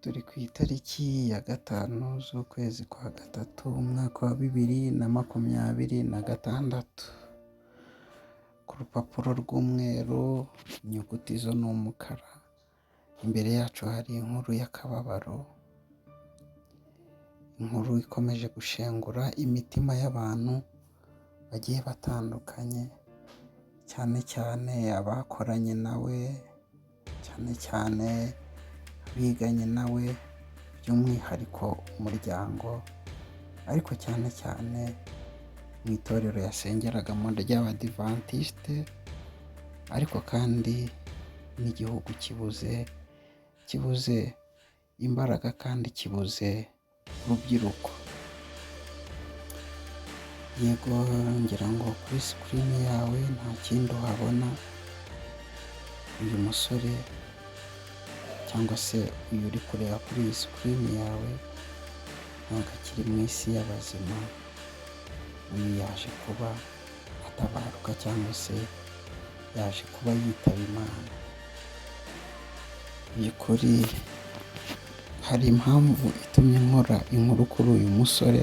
Turi ku itariki ya 5 z'ukwezi kwa gatatu umwaka wa 2026. Ku rupapuro rw'umweru, inyuguti zo ni umukara. Imbere yacu hari inkuru y'akababaro, inkuru ikomeje gushengura imitima y'abantu bagiye batandukanye, cyane cyane abakoranye nawe, cyane cyane biganye nawe, by'umwihariko umuryango, ariko cyane cyane mu itorero yasengeragamo ry'Abadivantisite, ariko kandi n'igihugu kibuze imbaraga kandi kibuze urubyiruko. Yego, ngira ngo kuri sikirini yawe nta kindi uhabona. Uyu musore cyangwa se uyu uri kureba kuri iyi sikirini yawe ntabwo akiri mu isi y'abazima. Uyu yaje kuba atabaruka cyangwa se yaje kuba yitaba Imana. By'ukuri hari impamvu itumye nkora inkuru kuri uyu musore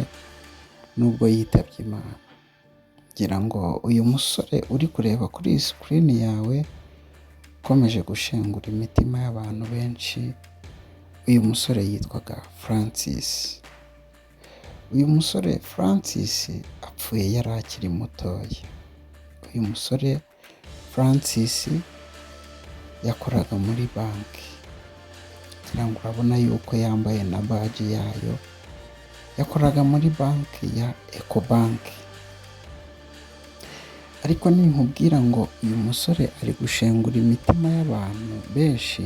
nubwo yitabye Imana. Ngira ngo uyu musore uri kureba kuri iyi sikirini yawe ukomeje gushengura imitima y'abantu benshi, uyu musore yitwaga Francis. Uyu musore Francis apfuye yari akiri mutoya. Uyu musore Francis yakoraga muri banki. Ngira ngo urabona yuko yambaye na baji yayo. Yakoraga muri banki ya Ecobank. Ariko ninkubwira ngo uyu musore ari gushengura imitima y'abantu benshi,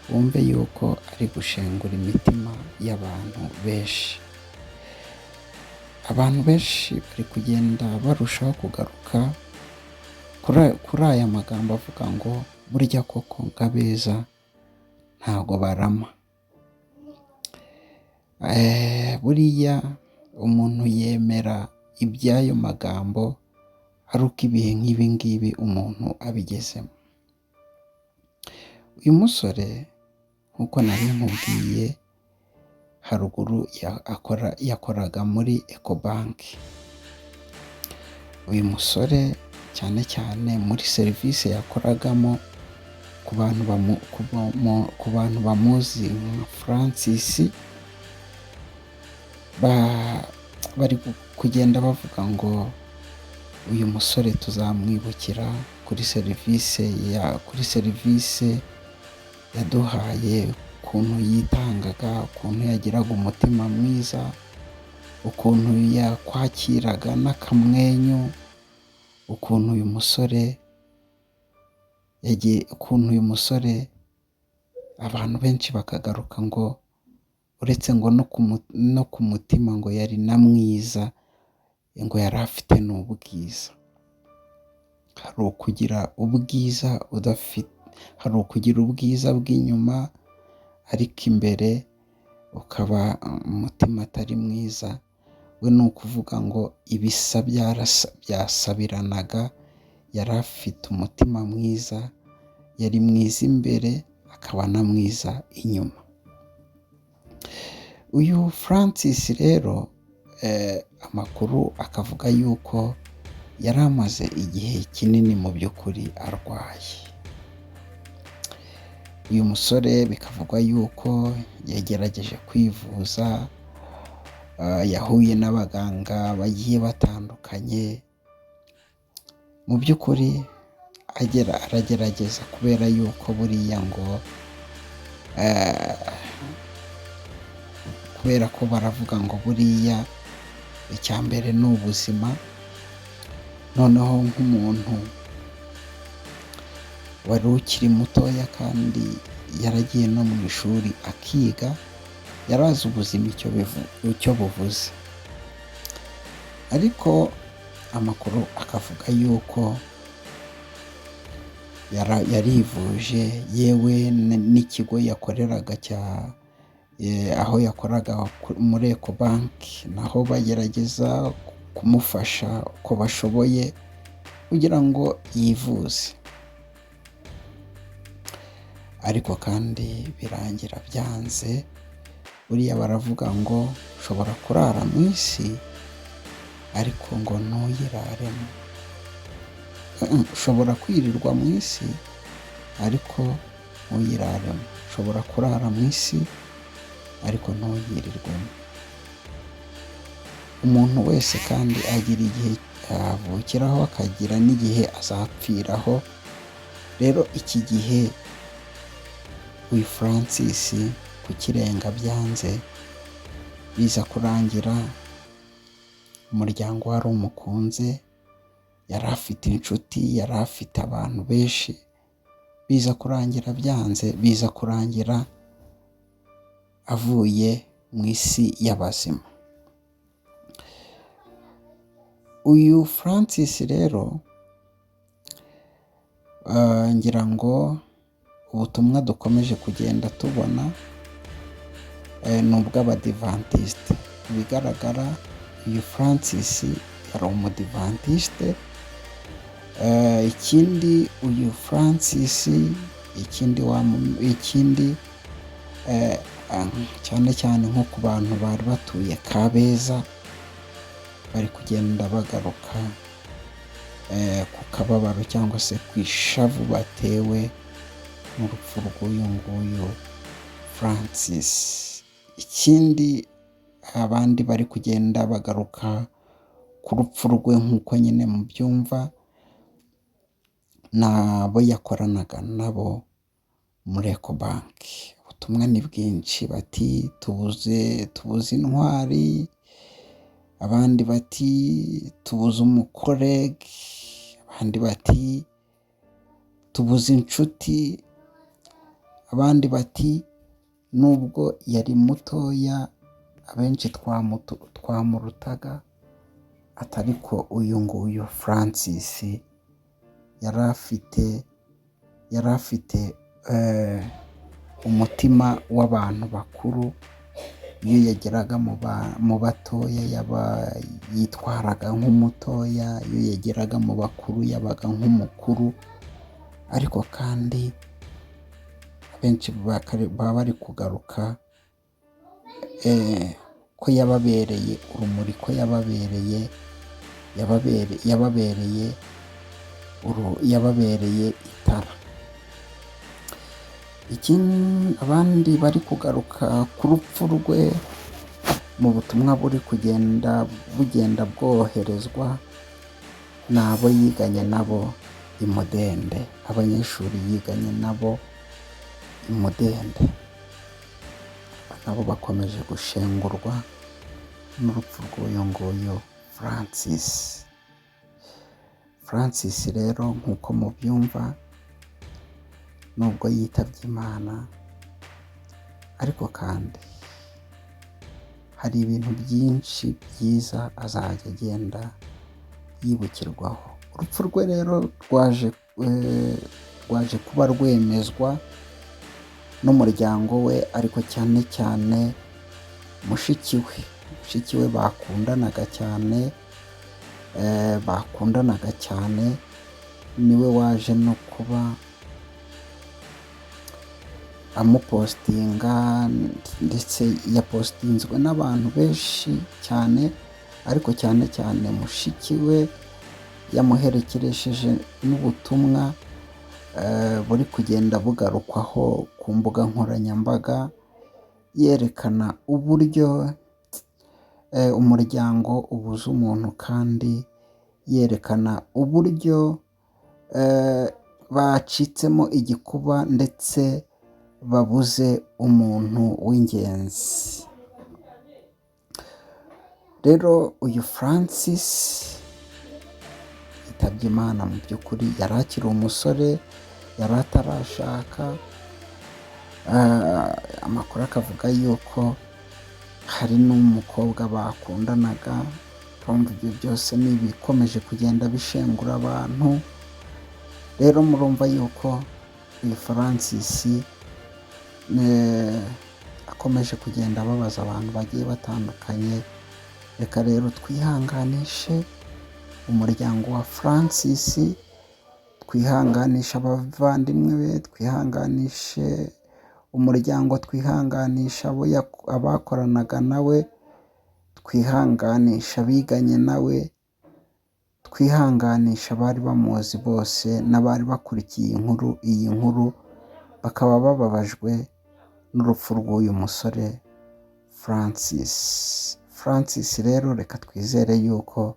wumve yuko ari gushengura imitima y'abantu benshi. Abantu benshi bari kugenda barushaho kugaruka kuri aya magambo avuga ngo burya koko ngabeza ntago barama. Buriya umuntu yemera iby'ayo magambo ari uko ibihe nk'ibi ngibi umuntu abigezemo. Uyu musore nk'uko nari nkubwiye haruguru yakoraga muri Ecobank. Uyu musore cyane cyane muri serivisi yakoragamo, ku bantu bamuzi nka Francis, bari kugenda bavuga ngo uyu musore tuzamwibukira kuri serivisi yaduhaye, ukuntu yitangaga, ukuntu yagiraga umutima mwiza, ukuntu yakwakiraga n'akamwenyu, ukuntu uyu musore abantu benshi bakagaruka ngo uretse ngo no ku mutima ngo yari na mwiza, ngo yari afite n'ubwiza. Hari ukugira ubwiza bw'inyuma, ariko imbere ukaba umutima atari mwiza. We ni ukuvuga ngo ibisa byasabiranaga. Yari afite umutima mwiza, yari mwiza imbere akaba na mwiza inyuma. Uyu Francis rero amakuru akavuga yuko yari amaze igihe kinini mu by'ukuri arwaye. Uyu musore bikavugwa yuko yagerageje kwivuza, yahuye n'abaganga bagiye batandukanye. Mu by'ukuri aragerageza kubera yuko buriya ngo kubera ko baravuga ngo buriya icya mbere ni ubuzima. Noneho nk'umuntu wari ukiri mutoya kandi yaragiye no mu ishuri akiga, yari azi ubuzima icyo buvuze. Ariko amakuru akavuga yuko yarivuje, yewe n'ikigo yakoreraga aho yakoraga muri Ecobank naho bagerageza kumufasha uko bashoboye kugira ngo yivuze. ariko kandi birangira byanze. Buriya baravuga ngo ushobora kurara mu isi ariko ngo ntuyiraremo. Ushobora kwirirwa mu isi ariko ntuyiraremo. Ushobora kurara mu isi ariko ntuyirirwemo. Umuntu wese kandi agira igihe avukiraho, akagira n'igihe azapfiraho. Rero iki gihe uyu Francis kukirenga byanze, biza kurangira umuryango wari umukunze, yari afite inshuti, yari afite abantu benshi, biza kurangira byanze, biza kurangira avuye mu isi y'abazima. Uyu Francis rero ngira ngo ubutumwa dukomeje kugenda tubona ni ubw'abadivantisite. Ibigaragara uyu Francis yari umudivantiste. Ikindi uyu Francis, ikindi cyane cyane nko ku bantu bari batuye Kabeza, bari kugenda bagaruka ku kababaro cyangwa se ku ishavu batewe n'urupfu rw'uyu nguyu Francis. Ikindi abandi bari kugenda bagaruka ku rupfu rwe nk'uko nyine mubyumva, n'abo yakoranaga nabo muri Ecobank. Ubutumwa ni bwinshi, bati tubuze intwari, abandi bati tubuze umukorege, abandi bati tubuze inshuti, abandi bati nubwo yari mutoya abenshi twamurutaga, atariko uyu nguyu Francis yari afite umutima w'abantu bakuru. Iyo yageraga mu batoya yitwaraga nk'umutoya, iyo yageraga mu bakuru yabaga nk'umukuru. Ariko kandi abenshi baba bari kugaruka ko yababereye urumuri, ko yababereye itara. Abandi bari kugaruka ku rupfu rwe mu butumwa bugenda bwoherezwa ni abo yiganye nabo i Mudende, abanyeshuri yiganye nabo i Mudende, nabo bakomeje gushengurwa n'urupfu rw'uyu nguyu Francis. Francis rero nk'uko mubyumva, nubwo yitabye Imana ariko kandi hari ibintu byinshi byiza azajya agenda yibukirwaho. Urupfu rwe rero rwaje kuba rwemezwa n'umuryango we, ariko cyane cyane mushiki we bakundanaga cyane, niwe waje no kuba amupostinga, ndetse yapostinzwe n'abantu benshi cyane, ariko cyane cyane mushiki we yamuherekeresheje n'ubutumwa buri kugenda bugarukwaho ku mbuga nkoranyambaga, yerekana uburyo umuryango ubuze umuntu, kandi yerekana uburyo bacitsemo igikuba ndetse babuze umuntu w'ingenzi. Rero uyu Francis yitabye Imana. Mu by'ukuri yari akiri umusore, yari atarashaka. Amakuru akavuga yuko hari n'umukobwa bakundanaga. Urumva ibyo byose ni ibikomeje kugenda bishengura abantu. Rero murumva yuko uyu Francis akomeje kugenda ababaza abantu bagiye batandukanye. Reka rero twihanganishe umuryango wa Francis, twihanganisha abavandimwe be, twihanganishe umuryango, twihanganisha abakoranaga nawe, twihanganisha abiganye nawe, twihanganisha abari bamuzi bose n'abari bakurikiye iyi nkuru bakaba bababajwe n'urupfu rw'uyu musore Francis rero reka twizere yuko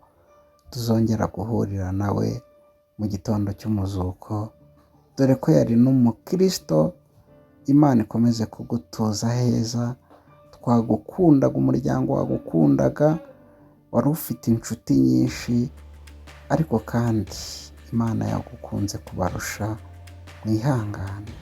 tuzongera guhurira nawe mu gitondo cy'umuzuko, dore ko yari n'umukristo. Imana ikomeze kugutuza heza, twagukundaga, umuryango wagukundaga, wari ufite inshuti nyinshi, ariko kandi Imana yagukunze kubarusha, mwihangane.